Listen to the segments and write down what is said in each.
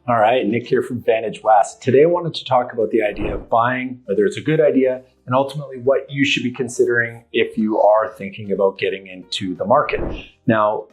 All right, Nick here from Vantage West. Today I wanted to talk about the idea of buying, whether it's a good idea, and ultimately what you should be considering if you are thinking about getting into the market. Now,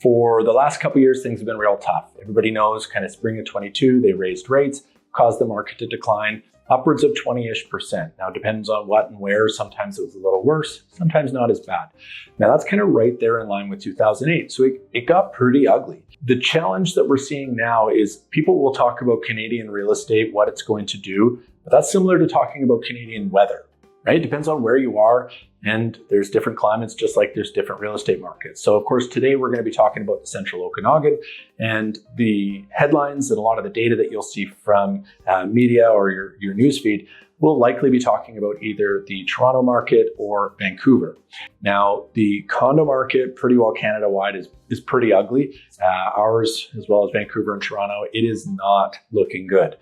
for the last couple of years, things have been real tough. Everybody knows kind of spring of 22, they raised rates, caused the market to decline upwards of 20-ish%. Now, it depends on what and where. Sometimes it was a little worse, sometimes not as bad. Now, that's kind of right there in line with 2008. So it got pretty ugly. The challenge that we're seeing now is people will talk about Canadian real estate, what it's going to do, but that's similar to talking about Canadian weather, right? It depends on where you are, and there's different climates, just like there's different real estate markets. So of course, today we're going to be talking about the Central Okanagan, and the headlines and a lot of the data that you'll see from media or your newsfeed will likely be talking about either the Toronto market or Vancouver. Now, the condo market, pretty well Canada-wide, is pretty ugly. Ours, as well as Vancouver and Toronto, it is not looking good.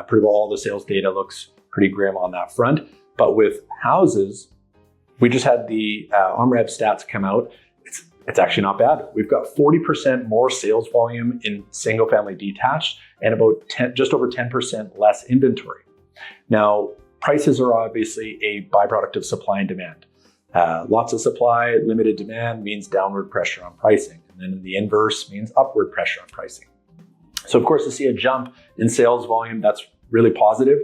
Pretty well all the sales data looks pretty grim on that front. But with houses, we just had the OMREB stats come out. It's actually not bad. We've got 40% more sales volume in single family detached and about just over 10% less inventory. Now, prices are obviously a byproduct of supply and demand. Lots of supply, limited demand means downward pressure on pricing. And then the inverse means upward pressure on pricing. So of course, to see a jump in sales volume, that's really positive.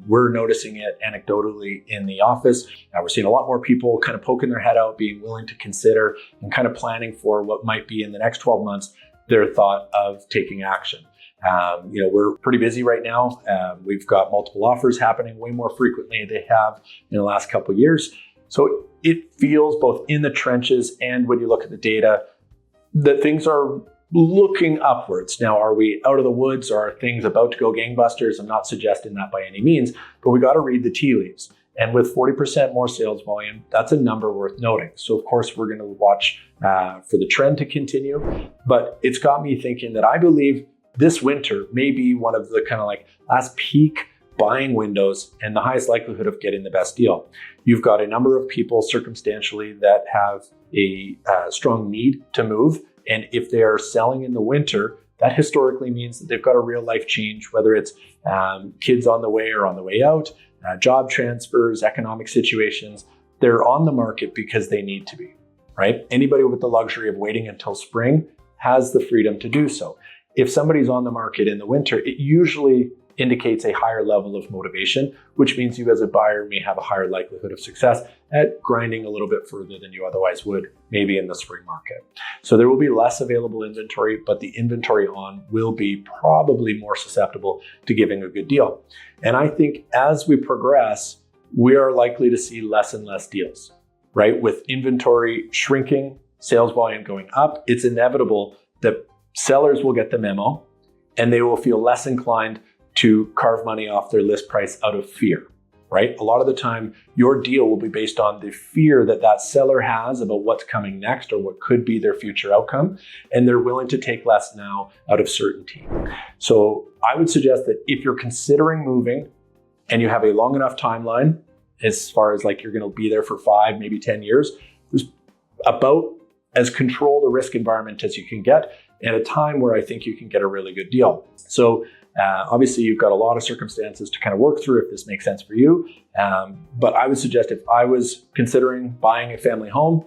We're noticing it anecdotally in the office. We're seeing a lot more people kind of poking their head out, being willing to consider and kind of planning for what might be in the next 12 months, their thought of taking action. We're pretty busy right now. We've got multiple offers happening way more frequently than they have in the last couple of years. So it feels both in the trenches and when you look at the data that things are looking upwards. Now, are we out of the woods or are things about to go gangbusters? I'm not suggesting that by any means, but we got to read the tea leaves. And with 40% more sales volume, that's a number worth noting. So of course, we're going to watch for the trend to continue, but it's got me thinking that I believe this winter may be one of the kind of like last peak buying windows and the highest likelihood of getting the best deal. You've got a number of people circumstantially that have a strong need to move. And if they are selling in the winter, that historically means that they've got a real life change, whether it's kids on the way or on the way out, job transfers, economic situations. They're on the market because they need to be, right? Anybody with the luxury of waiting until spring has the freedom to do so. If somebody's on the market in the winter, it usually indicates a higher level of motivation, which means you as a buyer may have a higher likelihood of success at grinding a little bit further than you otherwise would maybe in the spring market. So there will be less available inventory, but the inventory on will be probably more susceptible to giving a good deal. And I think as we progress, we are likely to see less and less deals, right? With inventory shrinking, sales volume going up, it's inevitable that sellers will get the memo and they will feel less inclined to carve money off their list price out of fear, right? A lot of the time, your deal will be based on the fear that that seller has about what's coming next or what could be their future outcome, and they're willing to take less now out of certainty. So I would suggest that if you're considering moving and you have a long enough timeline, as far as like you're going to be there for 5, maybe 10 years, there's about as controlled a risk environment as you can get at a time where I think you can get a really good deal. So obviously, you've got a lot of circumstances to kind of work through if this makes sense for you. But I would suggest if I was considering buying a family home,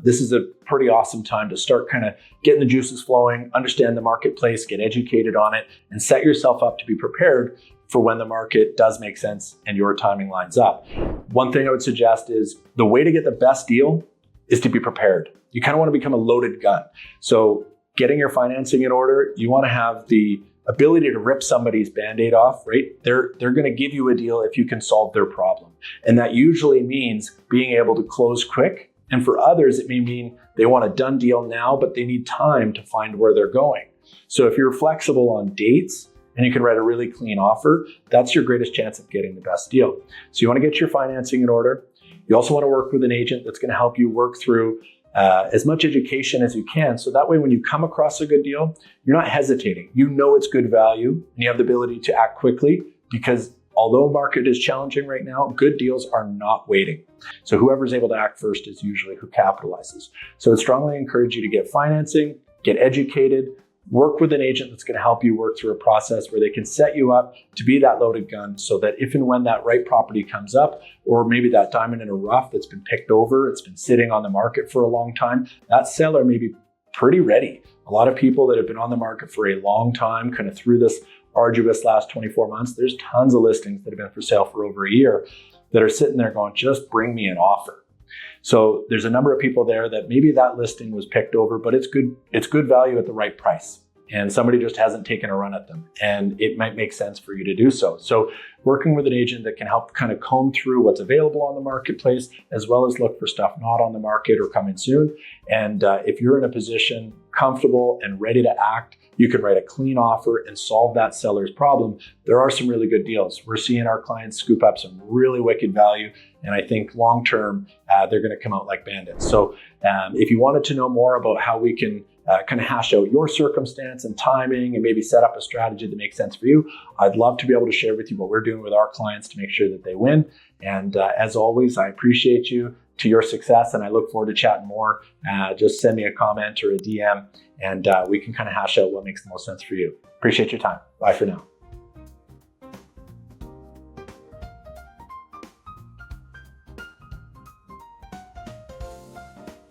this is a pretty awesome time to start kind of getting the juices flowing, understand the marketplace, get educated on it, and set yourself up to be prepared for when the market does make sense and your timing lines up. One thing I would suggest is the way to get the best deal is to be prepared. You kind of want to become a loaded gun. So getting your financing in order, you want to have the ability to rip somebody's Band-Aid off, right? They're going to give you a deal if you can solve their problem. And that usually means being able to close quick. And for others, it may mean they want a done deal now, but they need time to find where they're going. So if you're flexible on dates and you can write a really clean offer, that's your greatest chance of getting the best deal. So you want to get your financing in order. You also want to work with an agent that's going to help you work through as much education as you can. So that way, when you come across a good deal, you're not hesitating. You know it's good value and you have the ability to act quickly because although market is challenging right now, good deals are not waiting. So whoever's able to act first is usually who capitalizes. So I strongly encourage you to get financing, get educated, Work with an agent that's going to help you work through a process where they can set you up to be that loaded gun, so that if and when that right property comes up, or maybe that diamond in a rough that's been picked over, it's been sitting on the market for a long time, that seller may be pretty ready. A lot of people that have been on the market for a long time, kind of through this arduous last 24 months, there's tons of listings that have been for sale for over a year that are sitting there going, just bring me an offer. So there's a number of people there that maybe that listing was picked over, but it's good value at the right price. And somebody just hasn't taken a run at them, and it might make sense for you to do so. So working with an agent that can help kind of comb through what's available on the marketplace, as well as look for stuff not on the market or coming soon. And if you're in a position comfortable and ready to act, you can write a clean offer and solve that seller's problem. There are some really good deals. We're seeing our clients scoop up some really wicked value, and I think long-term, they're going to come out like bandits. So if you wanted to know more about how we can kind of hash out your circumstance and timing and maybe set up a strategy that makes sense for you, I'd love to be able to share with you what we're doing with our clients to make sure that they win. And as always, I appreciate you to your success, and I look forward to chatting more. Just send me a comment or a DM, and we can kind of hash out what makes the most sense for you. Appreciate your time. Bye for now.